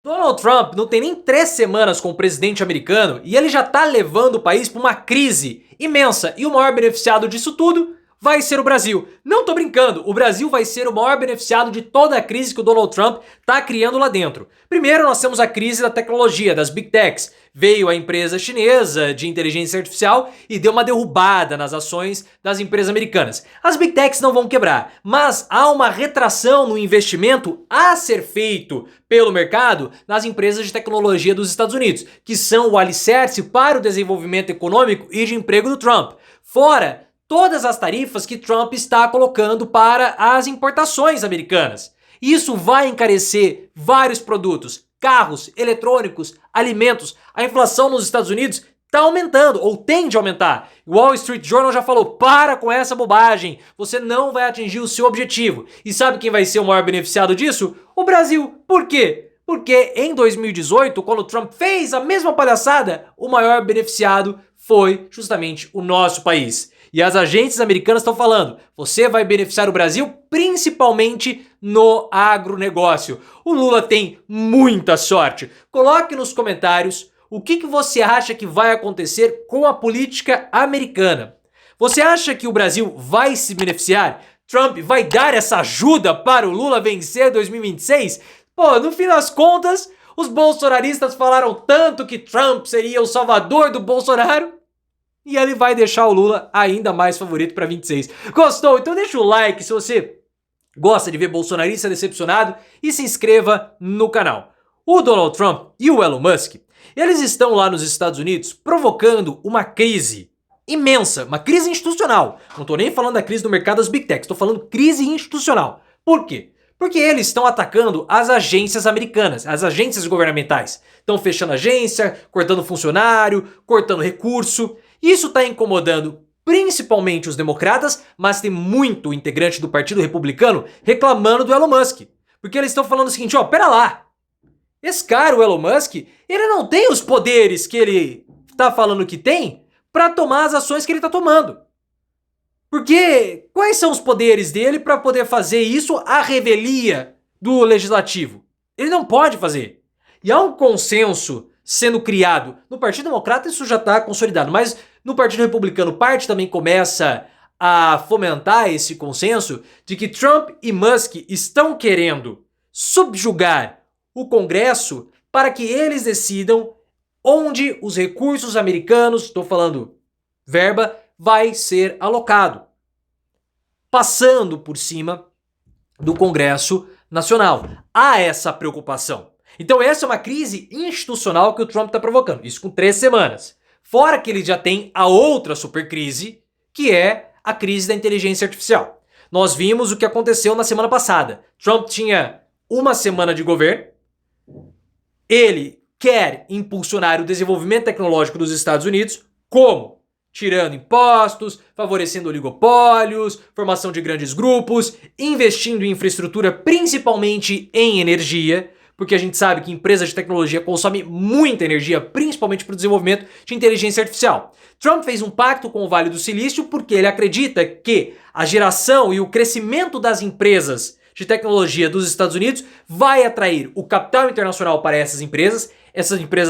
Donald Trump não tem nem 3 semanas como presidente americano e ele já tá levando o país para uma crise imensa. E o maior beneficiado disso tudo vai ser o Brasil. Não tô brincando, o Brasil vai ser o maior beneficiado de toda a crise que o Donald Trump tá criando lá dentro. Primeiro nós temos a crise da tecnologia, das Big Techs. Veio a empresa chinesa de inteligência artificial e deu uma derrubada nas ações das empresas americanas. As Big Techs não vão quebrar, mas há uma retração no investimento a ser feito pelo mercado nas empresas de tecnologia dos Estados Unidos, que são o alicerce para o desenvolvimento econômico e de emprego do Trump. Fora todas as tarifas que Trump está colocando para as importações americanas. Isso vai encarecer vários produtos, carros, eletrônicos, alimentos. A inflação nos Estados Unidos está aumentando ou tende a aumentar. O Wall Street Journal já falou, para com essa bobagem, você não vai atingir o seu objetivo. E sabe quem vai ser o maior beneficiado disso? O Brasil. Por quê? Porque em 2018, quando Trump fez a mesma palhaçada, o maior beneficiado foi justamente o nosso país. E as agências americanas estão falando, você vai beneficiar o Brasil principalmente no agronegócio. O Lula tem muita sorte. Coloque nos comentários o que você acha que vai acontecer com a política americana. Você acha que o Brasil vai se beneficiar? Trump vai dar essa ajuda para o Lula vencer 2026? Pô, no fim das contas, os bolsonaristas falaram tanto que Trump seria o salvador do Bolsonaro. E ele vai deixar o Lula ainda mais favorito para 26. Gostou? Então deixa o like se você gosta de ver bolsonarista decepcionado e se inscreva no canal. O Donald Trump e o Elon Musk, eles estão lá nos Estados Unidos provocando uma crise imensa, uma crise institucional. Não tô nem falando da crise do mercado das Big Techs, tô falando crise institucional. Por quê? Porque eles estão atacando as agências americanas, as agências governamentais. Estão fechando agência, cortando funcionário, cortando recurso. Isso está incomodando principalmente os democratas, mas tem muito integrante do Partido Republicano reclamando do Elon Musk. Porque eles estão falando o seguinte, ó, pera lá. Esse cara, o Elon Musk, ele não tem os poderes que ele tá falando que tem para tomar as ações que ele tá tomando. Porque quais são os poderes dele para poder fazer isso à revelia do legislativo? Ele não pode fazer. E há um consenso sendo criado. No Partido Democrata isso já está consolidado, mas no Partido Republicano parte também começa a fomentar esse consenso de que Trump e Musk estão querendo subjugar o Congresso para que eles decidam onde os recursos americanos, estou falando verba, vai ser alocado, passando por cima do Congresso Nacional. Há essa preocupação. Então essa é uma crise institucional que o Trump está provocando, isso com 3 semanas. Fora que ele já tem a outra super crise, que é a crise da inteligência artificial. Nós vimos o que aconteceu na semana passada. Trump tinha uma semana de governo, ele quer impulsionar o desenvolvimento tecnológico dos Estados Unidos, como? Tirando impostos, favorecendo oligopólios, formação de grandes grupos, investindo em infraestrutura, principalmente em energia, porque a gente sabe que empresas de tecnologia consomem muita energia, principalmente para o desenvolvimento de inteligência artificial. Trump fez um pacto com o Vale do Silício porque ele acredita que a geração e o crescimento das empresas de tecnologia dos Estados Unidos vai atrair o capital internacional para essas empresas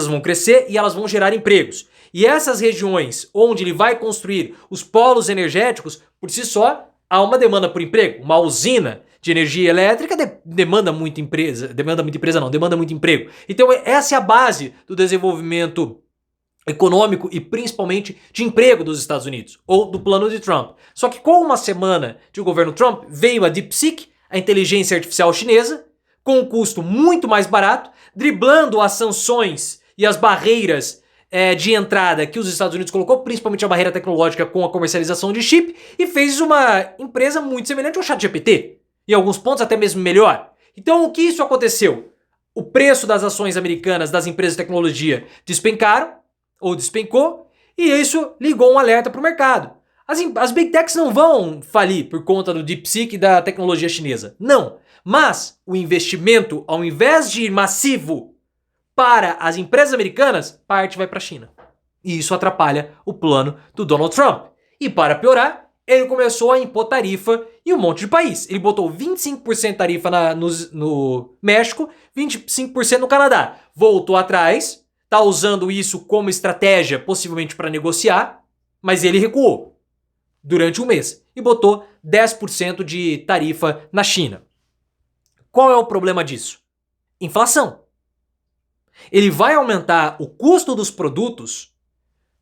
vão crescer e elas vão gerar empregos. E essas regiões onde ele vai construir os polos energéticos, por si só, há uma demanda por emprego. Uma usina de energia elétrica demanda muito emprego. Então essa é a base do desenvolvimento econômico e principalmente de emprego dos Estados Unidos, ou do plano de Trump. Só que com uma semana de governo Trump, veio a DeepSeek, a inteligência artificial chinesa, com um custo muito mais barato, driblando as sanções e as barreiras de entrada que os Estados Unidos colocou, principalmente a barreira tecnológica com a comercialização de chip, e fez uma empresa muito semelhante ao ChatGPT, em alguns pontos até mesmo melhor. Então o que isso aconteceu? O preço das ações americanas das empresas de tecnologia despencou, e isso ligou um alerta para o mercado. As Big Techs não vão falir por conta do DeepSeek e da tecnologia chinesa, não. Mas o investimento, ao invés de ir massivo para as empresas americanas, parte vai para a China. E isso atrapalha o plano do Donald Trump. E para piorar, ele começou a impor tarifa em um monte de país. Ele botou 25% de tarifa no México, 25% no Canadá. Voltou atrás, tá usando isso como estratégia, possivelmente para negociar, mas ele recuou durante um mês e botou 10% de tarifa na China. Qual é o problema disso? Inflação. Ele vai aumentar o custo dos produtos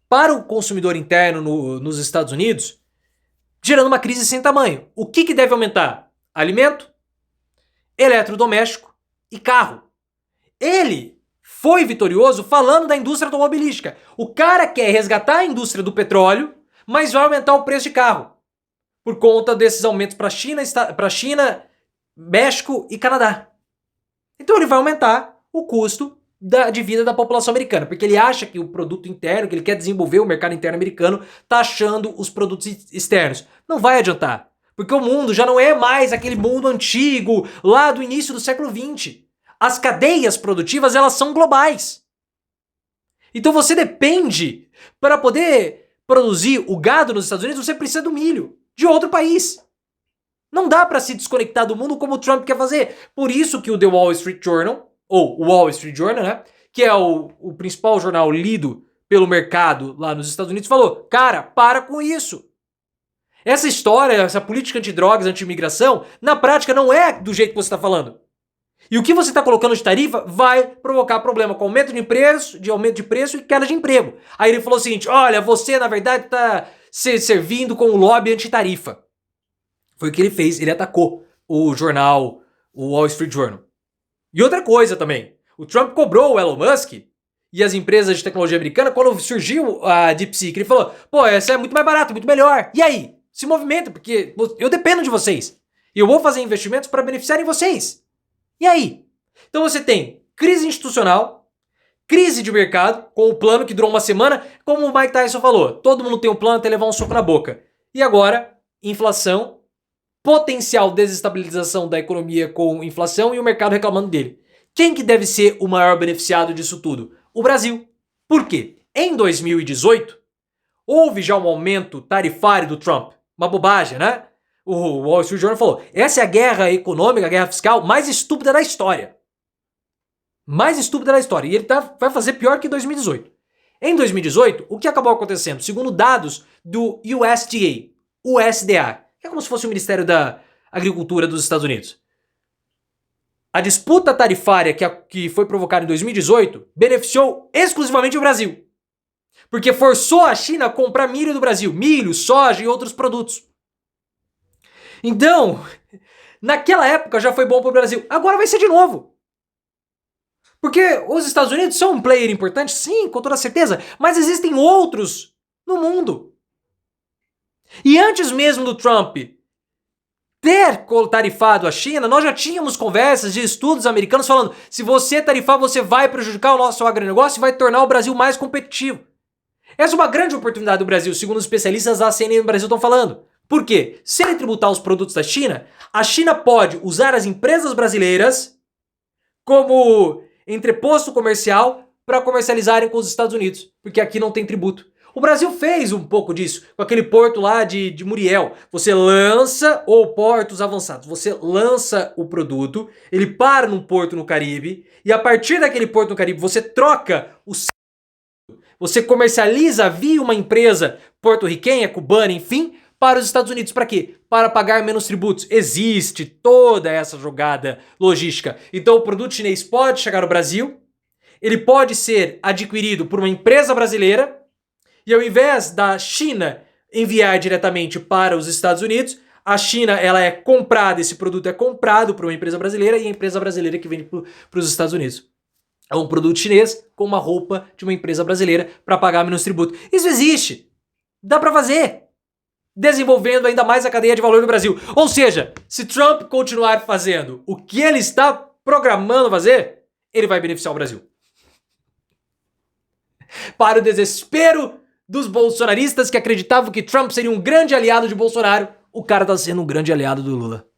para o consumidor interno nos Estados Unidos, gerando uma crise sem tamanho. O que deve aumentar? Alimento, eletrodoméstico e carro. Ele foi vitorioso falando da indústria automobilística. O cara quer resgatar a indústria do petróleo, mas vai aumentar o preço de carro por conta desses aumentos para China, México e Canadá. Então ele vai aumentar o custo de vida da população americana, porque ele acha que o produto interno, que ele quer desenvolver o mercado interno americano, tá achando os produtos externos. Não vai adiantar, porque o mundo já não é mais aquele mundo antigo, lá do início do século XX. As cadeias produtivas, elas são globais. Então você depende, para poder produzir o gado nos Estados Unidos, você precisa do milho de outro país. Não dá para se desconectar do mundo como o Trump quer fazer. Por isso que o The Wall Street Journal, ou o Wall Street Journal, né, que é o principal jornal lido pelo mercado lá nos Estados Unidos, falou: cara, para com isso. Essa história, essa política antidrogas, anti-imigração, na prática não é do jeito que você está falando. E o que você está colocando de tarifa vai provocar problema com aumento de preço e queda de emprego. Aí ele falou o seguinte: olha, você na verdade está se servindo com um lobby antitarifa. Foi o que ele fez, ele atacou o jornal, o Wall Street Journal. E outra coisa também, o Trump cobrou o Elon Musk e as empresas de tecnologia americana quando surgiu a DeepSeek. Ele falou: pô, essa é muito mais barato, muito melhor. E aí? Se movimenta, porque eu dependo de vocês. E eu vou fazer investimentos para beneficiarem vocês. E aí? Então você tem crise institucional, crise de mercado, com o plano que durou uma semana, como o Mike Tyson falou, todo mundo tem um plano até levar um soco na boca. E agora, inflação, potencial desestabilização da economia com inflação e o mercado reclamando dele. Quem que deve ser o maior beneficiado disso tudo? O Brasil. Por quê? Em 2018, houve já um aumento tarifário do Trump. Uma bobagem, né? O Wall Street Journal falou: essa é a guerra econômica, a guerra fiscal mais estúpida da história. Mais estúpida da história. E ele vai fazer pior que 2018. Em 2018, o que acabou acontecendo? Segundo dados do USDA, que é como se fosse o Ministério da Agricultura dos Estados Unidos. A disputa tarifária que foi provocada em 2018 beneficiou exclusivamente o Brasil. Porque forçou a China a comprar milho do Brasil. Milho, soja e outros produtos. Então, naquela época já foi bom para o Brasil. Agora vai ser de novo. Porque os Estados Unidos são um player importante, sim, com toda certeza. Mas existem outros no mundo. E antes mesmo do Trump ter tarifado a China, nós já tínhamos conversas de estudos americanos falando: se você tarifar, você vai prejudicar o nosso agronegócio e vai tornar o Brasil mais competitivo. Essa é uma grande oportunidade do Brasil, segundo os especialistas da CNN no Brasil estão falando. Por quê? Se ele tributar os produtos da China, a China pode usar as empresas brasileiras como entreposto comercial para comercializarem com os Estados Unidos, porque aqui não tem tributo. O Brasil fez um pouco disso, com aquele porto lá de Muriel. Você lança, ou portos avançados, você lança o produto, ele para num porto no Caribe, e a partir daquele porto no Caribe você troca você comercializa via uma empresa porto-riquenha, cubana, enfim, para os Estados Unidos. Para quê? Para pagar menos tributos. Existe toda essa jogada logística. Então o produto chinês pode chegar ao Brasil, ele pode ser adquirido por uma empresa brasileira, e ao invés da China enviar diretamente para os Estados Unidos, a China ela é comprada, esse produto é comprado por uma empresa brasileira e a empresa brasileira que vende para os Estados Unidos. É um produto chinês com uma roupa de uma empresa brasileira para pagar menos tributo. Isso existe. Dá para fazer. Desenvolvendo ainda mais a cadeia de valor do Brasil. Ou seja, se Trump continuar fazendo o que ele está programando fazer, ele vai beneficiar o Brasil. Para o desespero dos bolsonaristas que acreditavam que Trump seria um grande aliado de Bolsonaro, o cara está sendo um grande aliado do Lula.